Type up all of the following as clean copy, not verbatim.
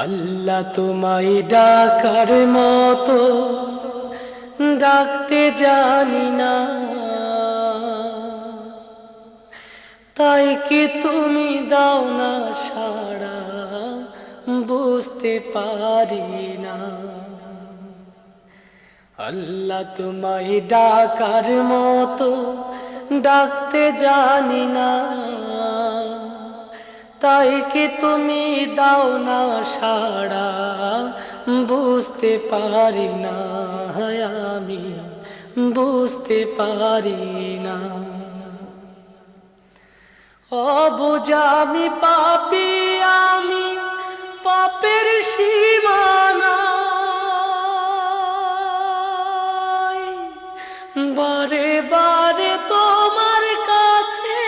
আল্লাহ তোমায় ডাকার মতো ডাকতে জানি না, তাই কি তুমি দাও না সাড়া, বুঝতে পারি না। আল্লাহ তোমায় ডাকার মতো ডাকতে জানি না, তাই কি তুমি দাও না সাড়া, বুঝতে পারি না। আমি বুঝতে পারি না। অবুঝা আমি পাপী, আমি পাপের সীমানা, বারে বারে তোমার কাছে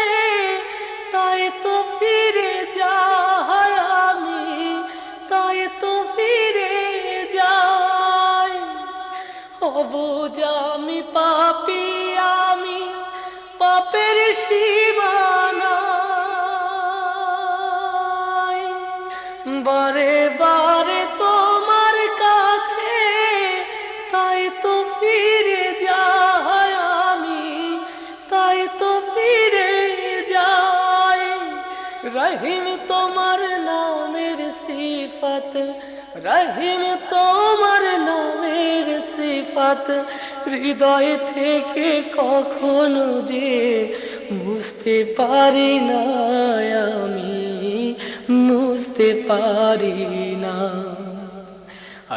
তাই তো ফিরে যাই আমি, তাই তো ফিরে যাই। অবুঝা আমি পাপী, আমি পাপের সীমানা, বারে বারে তোমার কাছে তাই তো ফিরে যাই আমি, তাই তো ফিরে যাই। রহিম তোমার নামের সিফত, রহিম তোমার নামের সিফত হৃদয় থেকে কখনো যে বুঝতে পারি না, আমি বুঝতে পারি না।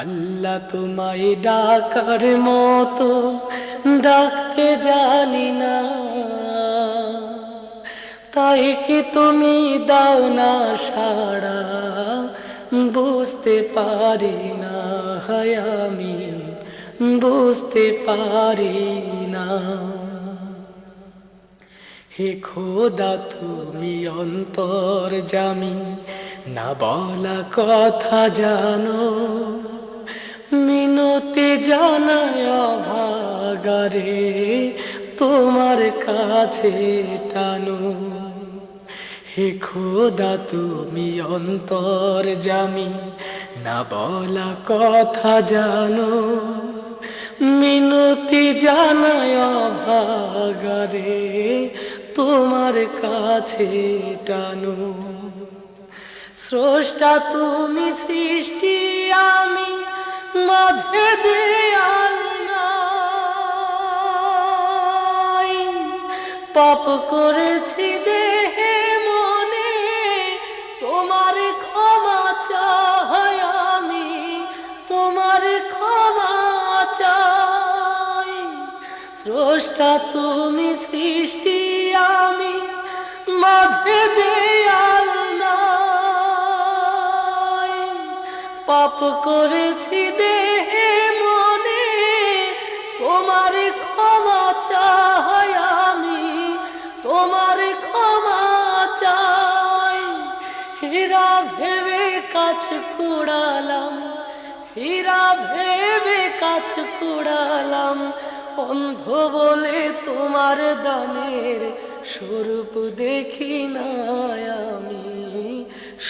আল্লাহ তোমায় ডাকার মতো ডাকতে জানি না, তাই কি তুমি দাও না সাড়া, বুঝতে পারি না। আমি বুঝতে পারি না। হে খোদা তুমি অন্তর্যামী, না বলা কথা জানো, মিনতি জানায় অভাগারে তোমার কাছে টানো। হে খোদা তুমি অন্তর্যামী, না বলা কথা জানো, মিনতি জানায় অভাগারে তোমার কাছে টানো। স্রষ্টা তুমি সৃষ্টি, আমি মাঝে দেয়াল নাই, পাপ করেছি দেহে মনে তোমার ক্ষমা চাই আমি, তোমার ক্ষমা চাই। স্রষ্টা তুমি সৃষ্টি, আমি মাঝে দেয়াল নাই, পাপ করেছি দেহে মনে তোমার ক্ষমা চাই আমি, তোমার ক্ষমা চাই। হীরা ভেবে কাছ কুড়ালাম, হীরা ভেবে কাছ কুড়ালাম, অন্ধ বলে তোমার দানের স্বরূপ দেখি না, আমি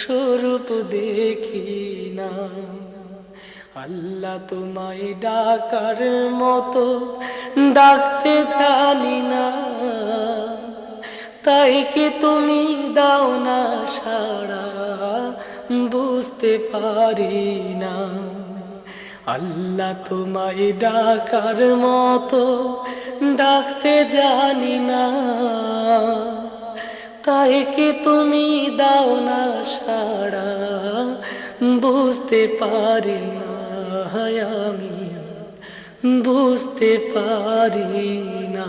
স্বরূপ দেখি না। আল্লাহ তোমায় ডাকার মতো ডাকতে জানি না, তাই কি তুমি দাও না সাড়া, বুঝতে পারি না। আল্লাহ তোমায় ডাকার মতো ডাকতে জানি না, তাই কি তুমি দাও না সাড়া, বুঝতে পারি না। আমি বুঝতে পারি না।